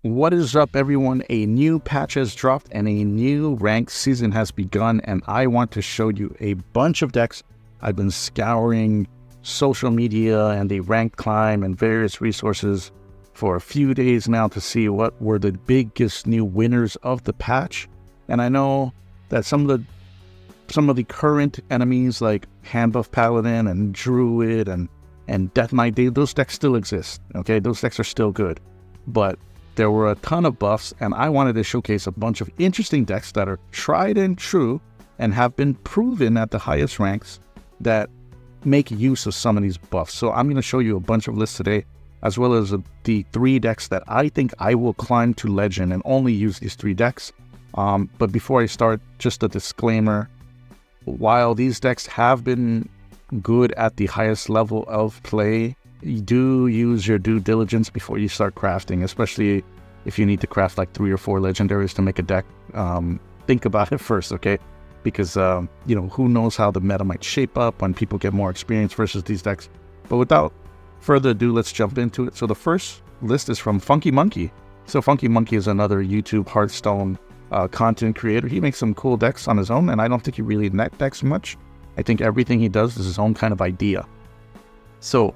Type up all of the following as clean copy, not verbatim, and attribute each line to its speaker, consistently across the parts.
Speaker 1: What is up, everyone? A new patch has dropped and a new ranked season has begun, and I want to show you a bunch of decks. I've been scouring social media and the ranked climb and various resources for a few days now to see what were the biggest new winners of the patch. And I know that some of the current enemies like Handbuff Paladin and Druid and Death Knight, those decks still exist. Okay, those decks are still good, but there were a ton of buffs, and I wanted to showcase a bunch of interesting decks that are tried and true and have been proven at the highest ranks that make use of some of these buffs. So I'm going to show you a bunch of lists today, as well as the 3 decks that I think I will climb to Legend and only use these 3 decks. But before I start, just a disclaimer. While these decks have been good at the highest level of play, you do use your due diligence before you start crafting, especially if you need to craft like 3 or 4 legendaries to make a deck. Think about it first, okay? Because, who knows how the meta might shape up when people get more experience versus these decks. But without further ado, let's jump into it. So the first list is from Funky Monkey. So Funky Monkey is another YouTube Hearthstone content creator. He makes some cool decks on his own, and I don't think he really net decks much. I think everything he does is his own kind of idea. So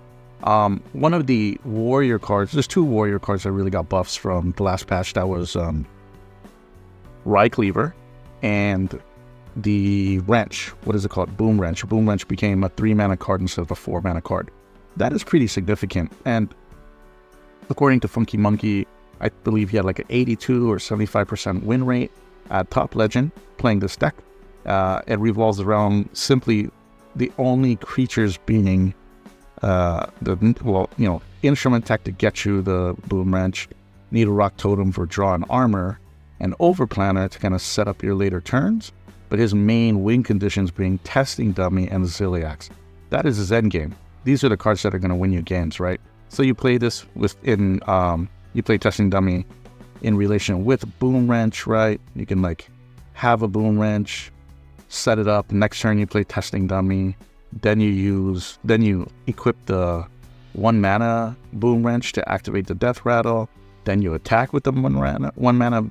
Speaker 1: one of the warrior cards, there's 2 warrior cards that really got buffs from the last patch. That was Rycleaver and the Wrench. What is it called? Boom Wrench. Boom Wrench became a 3-mana card instead of a 4-mana card. That is pretty significant. And according to Funky Monkey, I believe he had like an 82 or 75% win rate at top legend playing this deck. It revolves around simply the only creatures being instrument tech to get you the Boom Wrench, Needle Rock Totem for draw and armor, and Overplanner to kind of set up your later turns. But his main win conditions being Testing Dummy and Ziliax. That is his end game. These are the cards that are going to win you games, right? So you play this you play Testing Dummy in relation with Boom Wrench, right? You can like have a Boom Wrench, set it up. Next turn you play Testing Dummy. Then you equip the 1-mana Boom Wrench to activate the Death Rattle. Then you attack with the 1-mana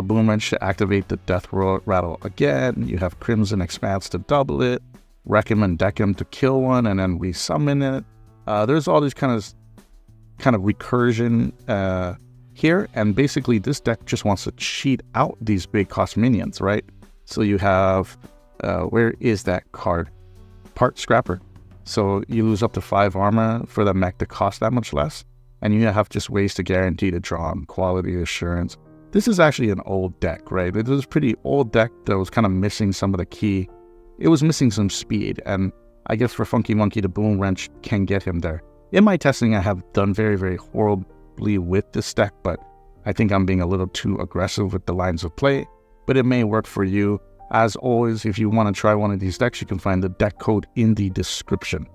Speaker 1: Boom Wrench to activate the Death Rattle again. You have Crimson Expanse to double it. Wreck-Em and Deck-Em to kill one and then resummon it. There's all these kind of recursion here, and basically this deck just wants to cheat out these big cost minions, right? So you have, where is that card? Part Scrapper. So you lose up to 5 armor for the mech to cost that much less, and you have just ways to guarantee to draw on Quality Assurance. This is actually an old deck, right? It was a pretty old deck that was kind of missing some of the key. It was missing some speed, and I guess for Funky Monkey, the Boom Wrench can get him there. In my testing, I have done very, very horribly with this deck, but I think I'm being a little too aggressive with the lines of play, but it may work for you. As always, if you want to try one of these decks, you can find the deck code in the description.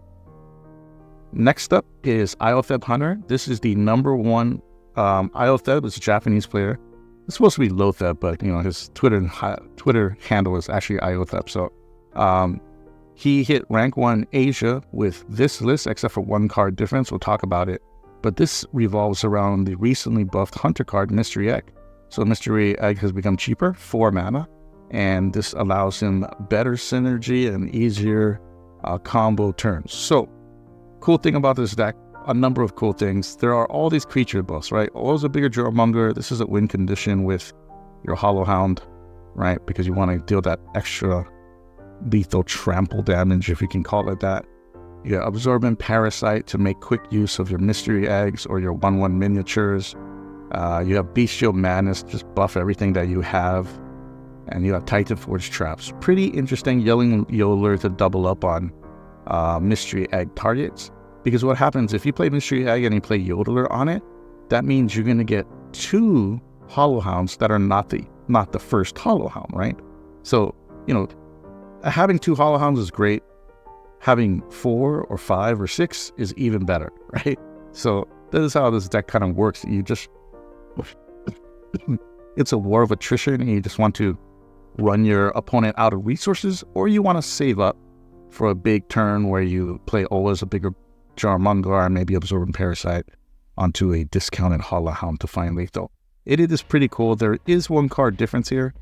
Speaker 1: Next up is Iaotheb Hunter. This is the #1. Iaotheb is a Japanese player. It's supposed to be Lotheb, but his Twitter handle is actually Iaotheb. So he hit rank 1 Asia with this list, except for 1 card difference. We'll talk about it. But this revolves around the recently buffed Hunter card, Mystery Egg. So Mystery Egg has become cheaper, 4 mana. And this allows him better synergy and easier combo turns. So, cool thing about this deck, a number of cool things. There are all these creature buffs, right? Always a bigger Jawmonger. This is a win condition with your Hollow Hound, right? Because you want to deal that extra lethal trample damage, if you can call it that. You got Absorbent Parasite to make quick use of your Mystery Eggs or your 1/1 miniatures. You have Bestial Madness, just buff everything that you have. And you have Titan Forge Traps. Pretty interesting Yelling Yodeler to double up on Mystery Egg targets. Because what happens if you play Mystery Egg and you play Yodeler on it, that means you're going to get 2 Hollow Hounds that are not the first Hollow Hound, right? So, having 2 Hollow Hounds is great. Having 4 or 5 or 6 is even better, right? So this is how this deck kind of works. You just, it's a war of attrition, and you just want to run your opponent out of resources, or you want to save up for a big turn where you play always a bigger Jarmongar and maybe Absorbent Parasite onto a discounted Hala Hound to find lethal. It is pretty cool. There is one card difference here.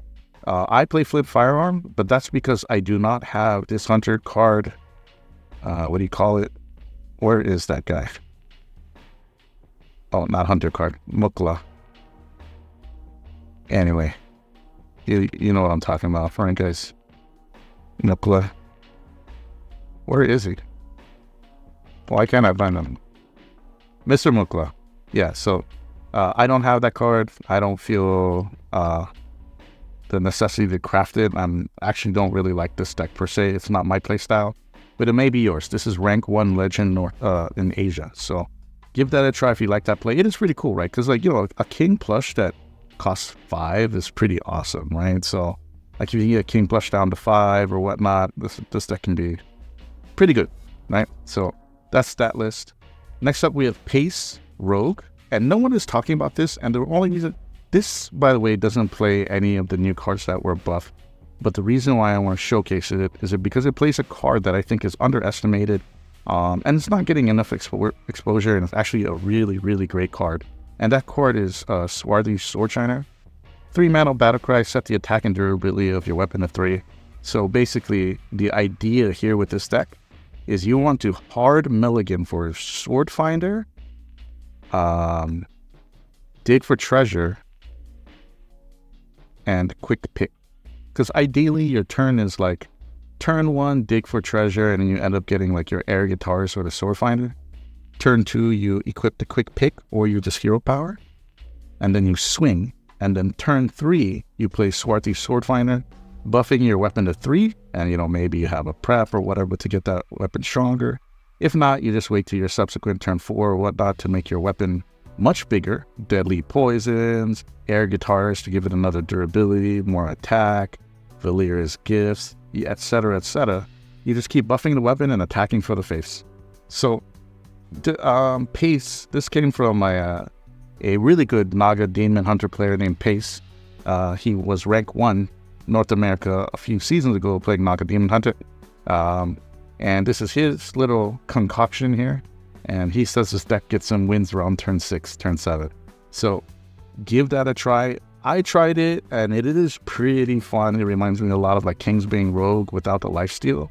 Speaker 1: I play Flip Firearm, but that's because I do not have this Hunter card. What do you call it? Where is that guy? Oh, not Hunter card. Mukla. Anyway, you know what I'm talking about, right, guys? Mukla. Where is he? Why can't I find him? Mr. Mukla. Yeah, so I don't have that card. I don't feel the necessity to craft it. I actually don't really like this deck per se. It's not my play style, but it may be yours. This is rank 1 legend in Asia. So give that a try if you like that play. It is pretty cool, right? Because, like, you know, a king plush that costs 5 is pretty awesome, right? So, like, if you get a king plush down to 5 or whatnot, this deck can be pretty good, right? So that's that list. Next up, we have Pace Rogue, and no one is talking about this, and the only reason this, by the way, doesn't play any of the new cards that were buffed, but the reason why I want to showcase it is because it plays a card that I think is underestimated, and it's not getting enough exposure, and it's actually a really, really great card. And that card is Swarthy Swordshiner. 3-mana Battlecry, set the attack and durability of your weapon to 3. So basically, the idea here with this deck is you want to hard mulligan for Sword Finder, dig for treasure, and quick pick. Because ideally, your turn is like turn 1, dig for treasure, and then you end up getting like your air guitarist or the Sword Finder. Turn 2, you equip the quick pick or you just hero power, and then you swing. And then turn 3, you play Swarthy Sword Finder, buffing your weapon to 3, and, you know, maybe you have a prep or whatever to get that weapon stronger. If not, you just wait till your subsequent turn 4 or whatnot to make your weapon much bigger. Deadly Poisons, Air Guitarist to give it another durability, more attack, Valyr's Gifts, etc., etc. You just keep buffing the weapon and attacking for the face. So, Pace, this came from a really good Naga Demon Hunter player named Pace. He was rank 1 North America a few seasons ago playing Naga Demon Hunter. And this is his little concoction here. And he says this deck gets some wins around turn 6, turn 7. So give that a try. I tried it, and it is pretty fun. It reminds me a lot of like Kingsbane Rogue without the lifesteal.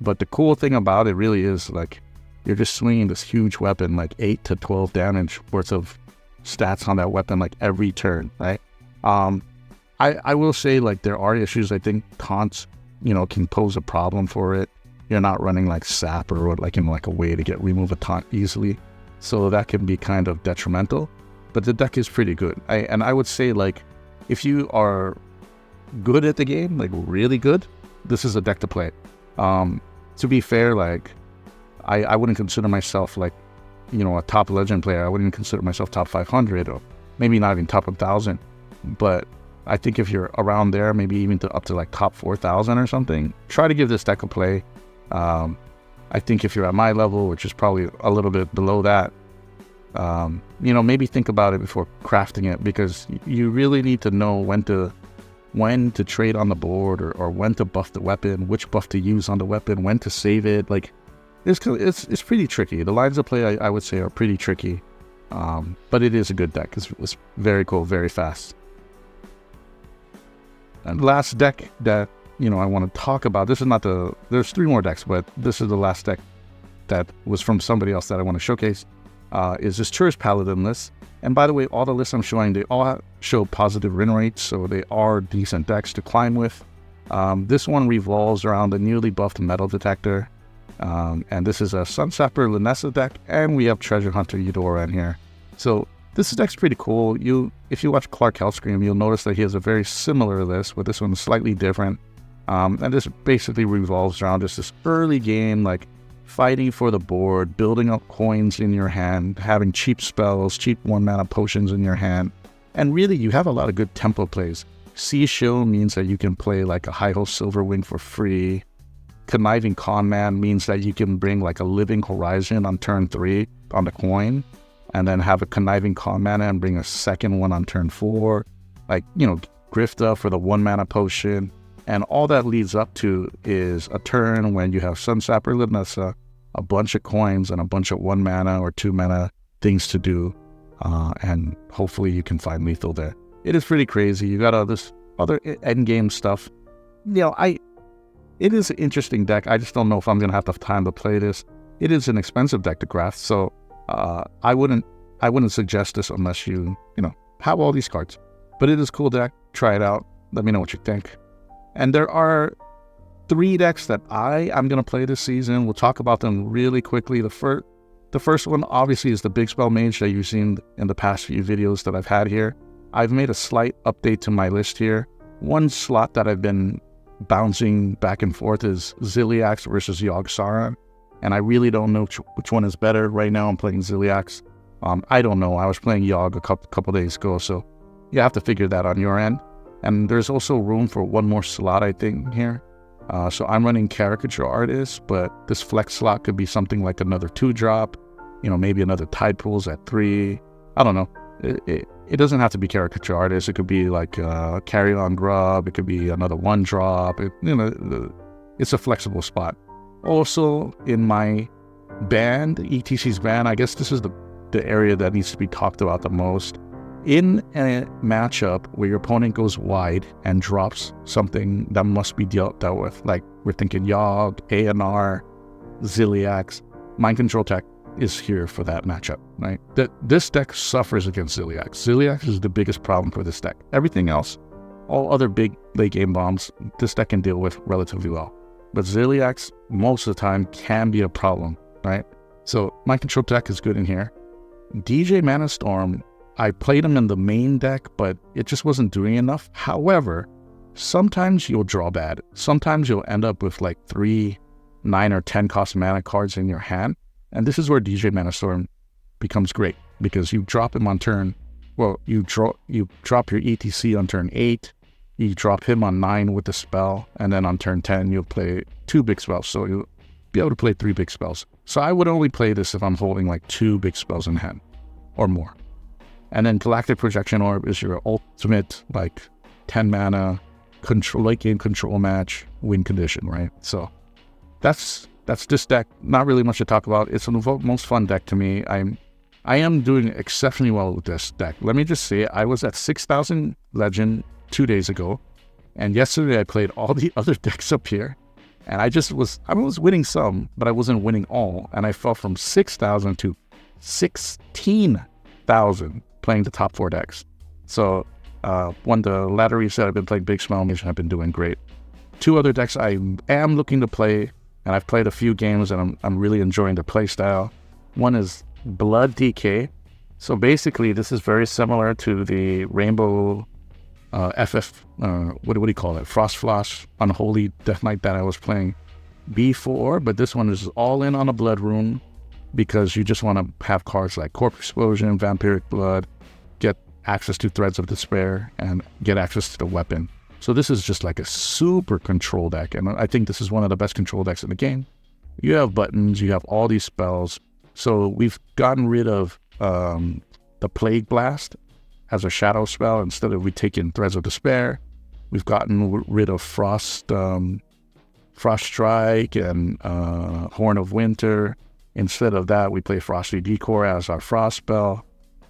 Speaker 1: But the cool thing about it really is like you're just swinging this huge weapon, like 8 to 12 damage worth of stats on that weapon like every turn, right? I will say, like, there are issues. I think taunts, you know, can pose a problem for it. You're not running like sap or like, you know, like a way to remove a taunt easily, so that can be kind of detrimental. But the deck is pretty good. I would say, like, if you are good at the game, like really good, this is a deck to play. To be fair, like, I wouldn't consider myself like, you know, a top legend player. I wouldn't consider myself top 500 or maybe not even top 1,000. But I think if you're around there, maybe even up to like top 4,000 or something, try to give this deck a play. I think if you're at my level, which is probably a little bit below that, you know, maybe think about it before crafting it, because you really need to know when to trade on the board or when to buff the weapon, which buff to use on the weapon, when to save it. Like, it's pretty tricky. The lines of play, I would say, are pretty tricky. But it is a good deck. It's very cool, very fast. And the last deck that, you know, I want to talk about, this is not there's 3 more decks, but this is the last deck that was from somebody else that I want to showcase, is this Tourist Paladin list. And by the way, all the lists I'm showing, they all show positive win rates, so they are decent decks to climb with. This one revolves around the newly buffed Metal Detector, and this is a Sunsapper Lunessa deck, and we have Treasure Hunter Eudora in here. So this deck's pretty cool. If you watch Clark Hellscream, you'll notice that he has a very similar list, but this one's slightly different. And this basically revolves around just this early game, like fighting for the board, building up coins in your hand, having cheap spells, cheap 1-mana potions in your hand. And really, you have a lot of good tempo plays. Sea Show means that you can play like a High-Host Silverwing for free. Conniving Conman means that you can bring like a Living Horizon on turn 3 on the coin, and then have a Conniving Conman and bring a second one on turn 4. Like, you know, Grifta for the 1-mana potion. And all that leads up to is a turn when you have Sunsapper Lunessa, a bunch of coins, and a bunch of 1-mana or 2-mana
Speaker 2: things to do, and hopefully you can find lethal there. It is pretty crazy. You got all this other end game stuff. It is an interesting deck. I just don't know if I'm gonna have enough time to play this. It is an expensive deck to craft, so I wouldn't suggest this unless you have all these cards. But it is a cool deck. Try it out. Let me know what you think. And there are 3 decks that I'm gonna play this season. We'll talk about them really quickly. The first one obviously is the big Spell Mage that you've seen in the past few videos that I've had here. I've made a slight update to my list here. One slot that I've been bouncing back and forth is Ziliax versus Yogg-Saron, and I really don't know which one is better. Right now I'm playing Ziliax. I don't know. I was playing Yogg a couple days ago, so you have to figure that on your end. And there's also room for one more slot, I think, here. So I'm running Caricature Artist, but this flex slot could be something like another 2-drop, maybe another Tide Pools at 3. I don't know. It doesn't have to be Caricature Artist. It could be like Carry On Grub. It could be another 1-drop. It's a flexible spot. Also, in my band, ETC's band, I guess this is the area that needs to be talked about the most. In a matchup where your opponent goes wide and drops something that must be dealt with, like we're thinking Yogg, ANR, Ziliax, Mind Control Tech is here for that matchup, right? This deck suffers against Ziliax. Ziliax is the biggest problem for this deck. Everything else, all other big late game bombs, this deck can deal with relatively well. But Ziliax, most of the time, can be a problem, right? So Mind Control Tech is good in here. DJ Mana Storm, I played him in the main deck, but it just wasn't doing enough. However, sometimes you'll draw bad. Sometimes you'll end up with like 3, 9, or 10 cost mana cards in your hand. And this is where DJ Mana Storm becomes great, because you drop him on turn, you drop your ETC on turn 8, you drop him on 9 with the spell, and then on turn 10 you'll play 2 big spells, so you'll be able to play 3 big spells. So I would only play this if I'm holding like 2 big spells in hand, or more. And then Galactic Projection Orb is your ultimate, like, 10 mana, late game control match, win condition, right? So that's this deck. Not really much to talk about. It's the most fun deck to me. I am doing exceptionally well with this deck. Let me just say, I was at 6,000 Legend 2 days ago, and yesterday I played all the other decks up here, and I was winning some, but I wasn't winning all, and I fell from 6,000 to 16,000 playing the top 4 decks. So when the latter reset, I've been playing Big Spell Mage, and I've been doing great. 2 other decks I am looking to play, and I've played a few games, and I'm really enjoying the play style. One is Blood DK. So basically, this is very similar to the Rainbow FF, what do you call it? Frost Flash Unholy Death Knight that I was playing before, but this one is all in on a Blood Rune, because you just want to have cards like Corpse Explosion, Vampiric Blood, get access to Threads of Despair, and get access to the weapon. So this is just like a super control deck, and I think this is one of the best control decks in the game. You have buttons, you have all these spells. So we've gotten rid of the Plague Blast as a shadow spell. Instead of we take in Threads of Despair, we've gotten rid of Frost Strike and Horn of Winter. Instead of that, we play Frosty Decor as our frost spell.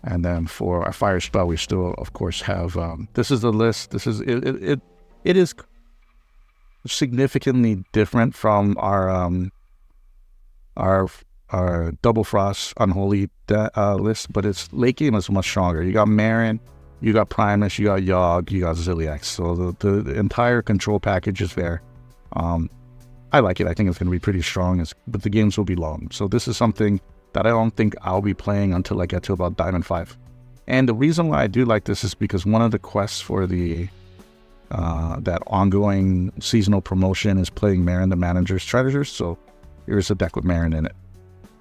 Speaker 2: And then for our fire spell, we still, of course, have, this is the list. This is, it is significantly different from our Double Frost Unholy list, but its late game is much stronger. You got Marin, you got Primus, you got Yogg, you got Ziliax. So the entire control package is there. I like it. I think it's going to be pretty strong, but the games will be long. So this is something that I don't think I'll be playing until I get to about Diamond 5. And the reason why I do like this is because one of the quests for the that ongoing seasonal promotion is playing Marin the Manager's Treasures. So here's a deck with Marin in it.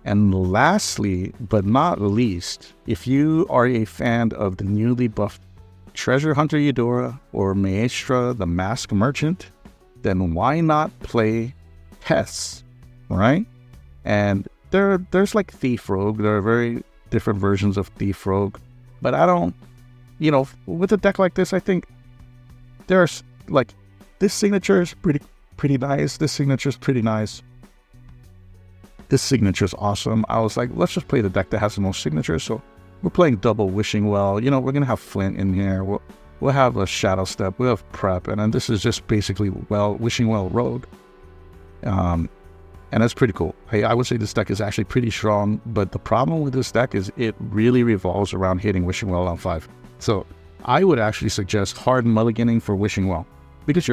Speaker 2: And lastly, but not least, if you are a fan of the newly buffed Treasure Hunter Eudora or Maestra the Mask Merchant, then why not play Hess, right? And there's like Thief Rogue. There are very different versions of Thief Rogue. But I don't, with a deck like this, I think there's like, this signature is pretty nice. This signature is pretty nice.
Speaker 1: this signature is awesome. I was like, let's just play the deck that has the most signatures. So we're playing double Wishing Well. You know, we're going to have Flint in here. We'll have a Shadow Step. We'll have Prep. And then this is just basically Wishing Well Rogue. And that's pretty cool. I would say this deck is actually pretty strong. But the problem with this deck is it really revolves around hitting Wishing Well on 5. So I would actually suggest hard mulliganing for Wishing Well. Because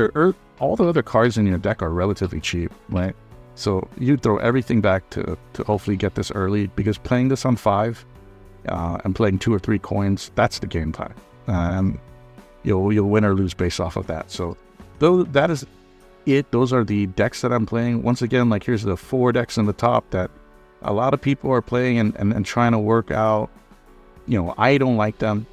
Speaker 1: all the other cards in your deck are relatively cheap, right? So you throw everything back to hopefully get this early, because playing this on 5 and playing 2 or 3 coins, that's the game plan. And you'll win or lose based off of that. So though that is it, those are the decks that I'm playing. Once again, like here's the 4 decks in the top that a lot of people are playing and trying to work out. You know, I don't like them.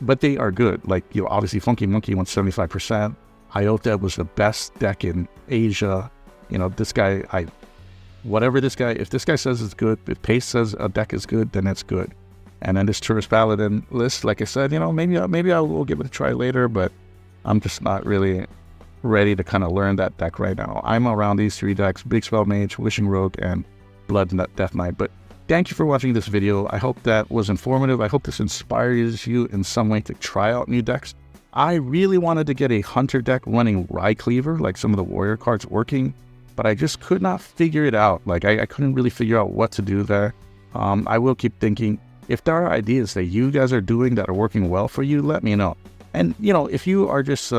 Speaker 1: But they are good. Like, you know, obviously Funky Monkey won 75%. Iaotheb was the best deck in Asia. You know, this guy, if this guy says it's good, if Pace says a deck is good, then it's good. And then this Tourist Paladin list, like I said, you know, maybe I will give it a try later, but I'm just not really ready to kind of learn that deck right now. I'm around these 3 decks: Big Spell Mage, Wishing Rogue, and Blood Death Knight. But thank you for watching this video. I hope that was informative. I hope this inspires you in some way to try out new decks. I really wanted to get a Hunter deck running Rye Cleaver, like some of the Warrior cards working, but I just could not figure it out. Like, I couldn't really figure out what to do there. I will keep thinking. If there are ideas that you guys are doing that are working well for you, let me know. And, you know, if you are just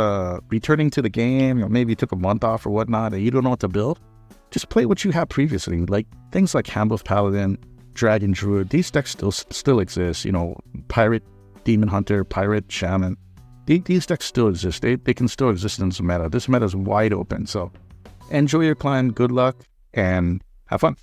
Speaker 1: returning to the game, or maybe you took a month off or whatnot, and you don't know what to build, just play what you had previously. Like, things like Handbuff Paladin, Dragon Druid, these decks still exist. You know, Pirate Demon Hunter, Pirate Shaman. These decks still exist. They can still exist in this meta. This meta is wide open. So enjoy your clan, good luck, and have fun.